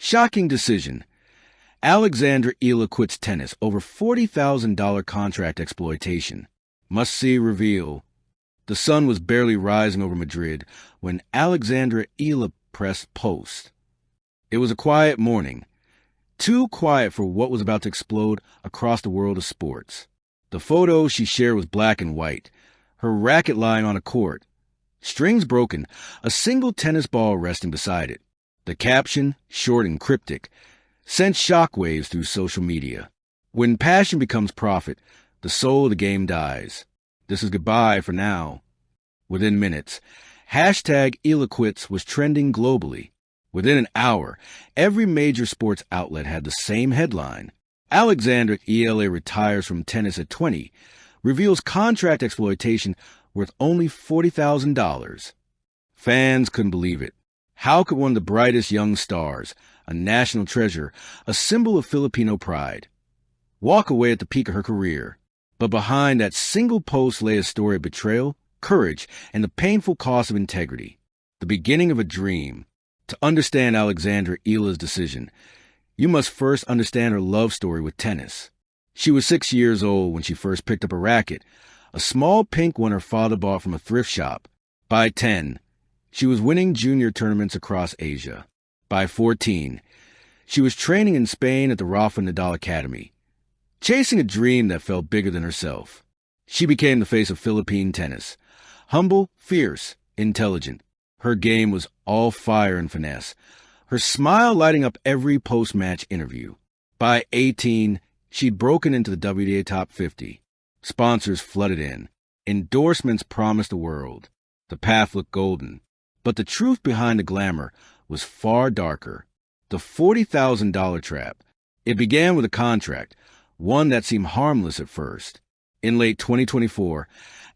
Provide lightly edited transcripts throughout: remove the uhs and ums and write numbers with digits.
Shocking decision. Alexandra Eala quits tennis over $40,000 contract exploitation. Must-see reveal. The sun was barely rising over Madrid when Alexandra Eala pressed post. It was a quiet morning. Too quiet for what was about to explode across the world of sports. The photo she shared was black and white, her racket lying on a court. Strings broken, a single tennis ball resting beside it. The caption, short and cryptic, sent shockwaves through social media. When passion becomes profit, the soul of the game dies. This is goodbye for now. Within minutes, #EalaQuits was trending globally. Within an hour, every major sports outlet had the same headline. Alexandra Eala retires from tennis at 20, reveals contract exploitation worth only $40,000. Fans couldn't believe it. How could one of the brightest young stars, a national treasure, a symbol of Filipino pride, walk away at the peak of her career? But behind that single post lay a story of betrayal, courage, and the painful cost of integrity. The beginning of a dream. To understand Alexandra Eala's decision, you must first understand her love story with tennis. She was 6 years old when she first picked up a racket, a small pink one her father bought from a thrift shop. By 10, she was winning junior tournaments across Asia. By 14, she was training in Spain at the Rafa Nadal Academy, chasing a dream that felt bigger than herself. She became the face of Philippine tennis. Humble, fierce, intelligent. Her game was all fire and finesse, her smile lighting up every post-match interview. By 18, she'd broken into the WTA Top 50. Sponsors flooded in. Endorsements promised the world. The path looked golden. But the truth behind the glamour was far darker. The $40,000 trap. It began with a contract, one that seemed harmless at first. In late 2024,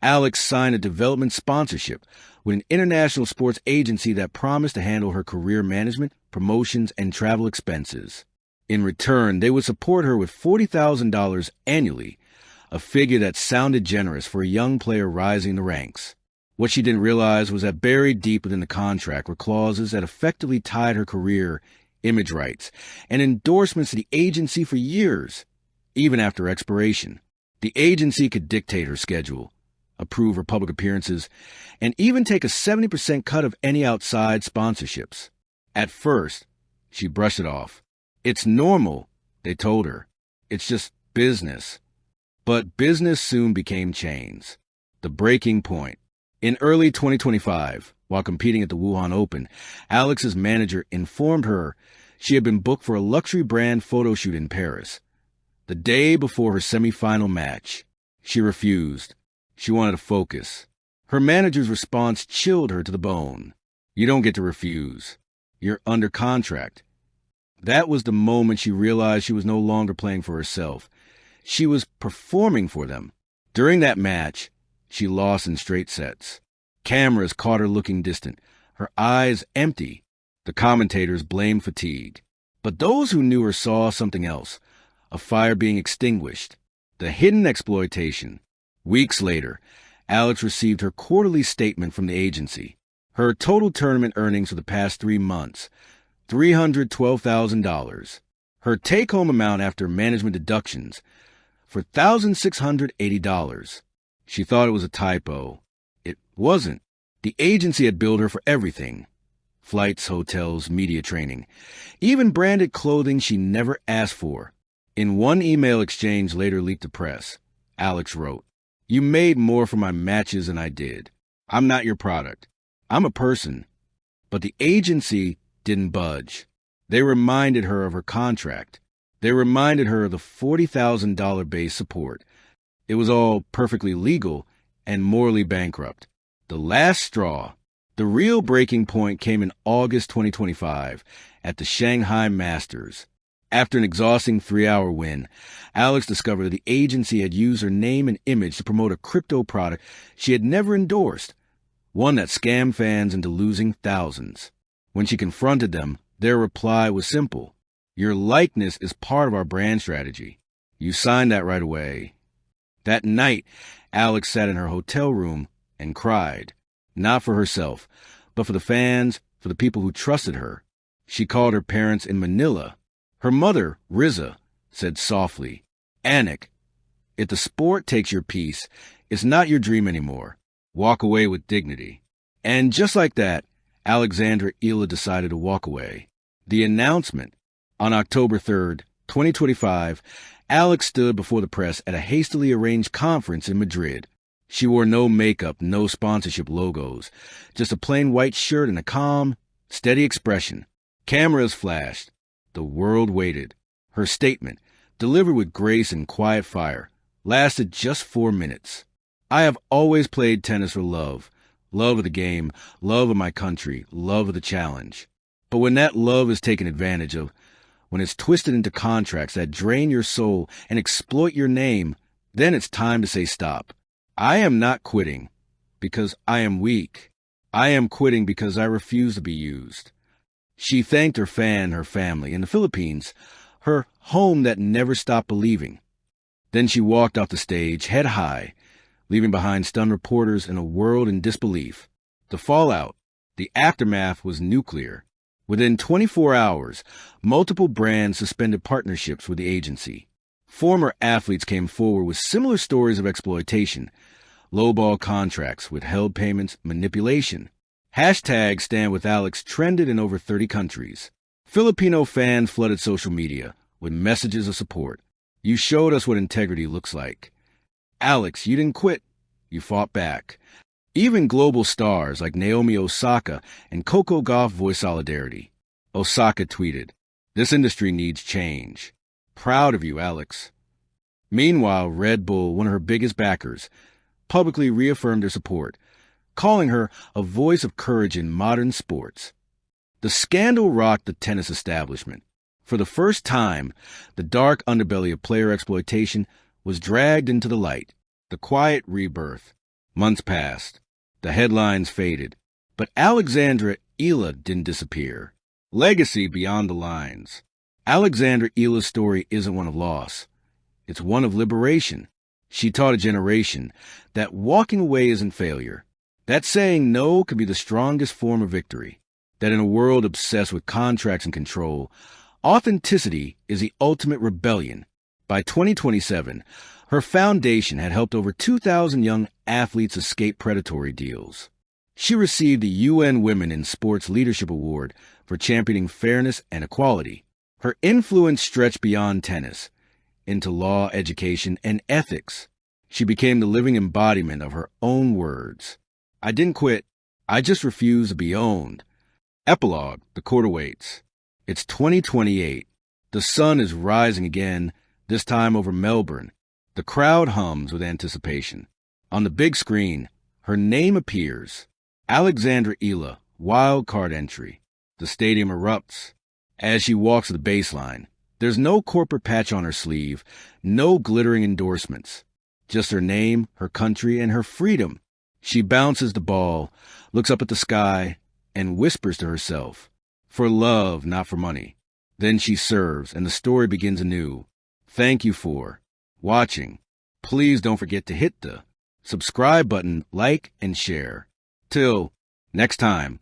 Alex signed a development sponsorship with an international sports agency that promised to handle her career management, promotions, and travel expenses. In return, they would support her with $40,000 annually, a figure that sounded generous for a young player rising the ranks. What she didn't realize was that buried deep within the contract were clauses that effectively tied her career, image rights, and endorsements to the agency for years. Even after expiration, the agency could dictate her schedule, approve her public appearances, and even take a 70% cut of any outside sponsorships. At first, she brushed it off. It's normal, they told her. It's just business. But business soon became chains. The breaking point. In early 2025, while competing at the Wuhan Open, Alex's manager informed her she had been booked for a luxury brand photo shoot in Paris. The day before her semifinal match, she refused. She wanted to focus. Her manager's response chilled her to the bone. You don't get to refuse. You're under contract. That was the moment she realized she was no longer playing for herself. She was performing for them. During that match, she lost in straight sets. Cameras caught her looking distant, her eyes empty. The commentators blamed fatigue. But those who knew her saw something else, a fire being extinguished, the hidden exploitation. Weeks later, Alex received her quarterly statement from the agency. Her total tournament earnings for the past 3 months, $312,000. Her take-home amount after management deductions, for $1,680. She thought it was a typo. It wasn't. The agency had billed her for everything. Flights, hotels, media training, even branded clothing she never asked for. In one email exchange later leaked to press, Alex wrote, "You made more for my matches than I did. I'm not your product. I'm a person." But the agency didn't budge. They reminded her of her contract. They reminded her of the $40,000 base support. It was all perfectly legal and morally bankrupt. The last straw, the real breaking point, came in August 2025 at the Shanghai Masters. After an exhausting 3-hour win, Alex discovered that the agency had used her name and image to promote a crypto product she had never endorsed, one that scammed fans into losing thousands. When she confronted them, their reply was simple. Your likeness is part of our brand strategy. You signed that right away. That night, Alex sat in her hotel room and cried. Not for herself, but for the fans, for the people who trusted her. She called her parents in Manila. Her mother, Riza, said softly, "Anik, if the sport takes your peace, it's not your dream anymore. Walk away with dignity." And just like that, Alexandra Eala decided to walk away. The announcement: on October 3rd, 2025, Alex stood before the press at a hastily arranged conference in Madrid. She wore no makeup, no sponsorship logos, just a plain white shirt and a calm, steady expression. Cameras flashed. The world waited. Her statement, delivered with grace and quiet fire, lasted just 4 minutes. "I have always played tennis for love. Love of the game, love of my country, love of the challenge. But when that love is taken advantage of, when it's twisted into contracts that drain your soul and exploit your name, then it's time to say stop. I am not quitting because I am weak. I am quitting because I refuse to be used." She thanked her fan, her family in the Philippines, her home that never stopped believing. Then she walked off the stage, head high, leaving behind stunned reporters in a world in disbelief. The fallout, the aftermath was nuclear. Within 24 hours, multiple brands suspended partnerships with the agency. Former athletes came forward with similar stories of exploitation, lowball contracts, withheld payments, manipulation. Hashtag Stand With Alex trended in over 30 countries. Filipino fans flooded social media with messages of support. "You showed us what integrity looks like. Alex, you didn't quit. You fought back." Even global stars like Naomi Osaka and Coco Gauff voiced solidarity. Osaka tweeted, "This industry needs change. Proud of you, Alex." Meanwhile, Red Bull, one of her biggest backers, publicly reaffirmed their support, calling her a voice of courage in modern sports. The scandal rocked the tennis establishment. For the first time, the dark underbelly of player exploitation was dragged into the light. The quiet rebirth. Months passed. The headlines faded. But Alexandra Eala didn't disappear. Legacy beyond the lines. Alexandra Eala's story isn't one of loss. It's one of liberation. She taught a generation that walking away isn't failure. That saying no could be the strongest form of victory. That in a world obsessed with contracts and control, authenticity is the ultimate rebellion. By 2027, her foundation had helped over 2,000 young athletes escape predatory deals. She received the UN Women in Sports Leadership Award for championing fairness and equality. Her influence stretched beyond tennis, into law, education, and ethics. She became the living embodiment of her own words. "I didn't quit. I just refuse to be owned." Epilogue: The court awaits. It's 2028. The sun is rising again, this time over Melbourne. The crowd hums with anticipation. On the big screen, her name appears. Alexandra Eala, wild card entry. The stadium erupts. As she walks to the baseline, there's no corporate patch on her sleeve, no glittering endorsements. Just her name, her country, and her freedom. She bounces the ball, looks up at the sky, and whispers to herself, "For love, not for money." Then she serves, and the story begins anew. Thank you for watching. Please don't forget to hit the subscribe button, like, and share. Till next time.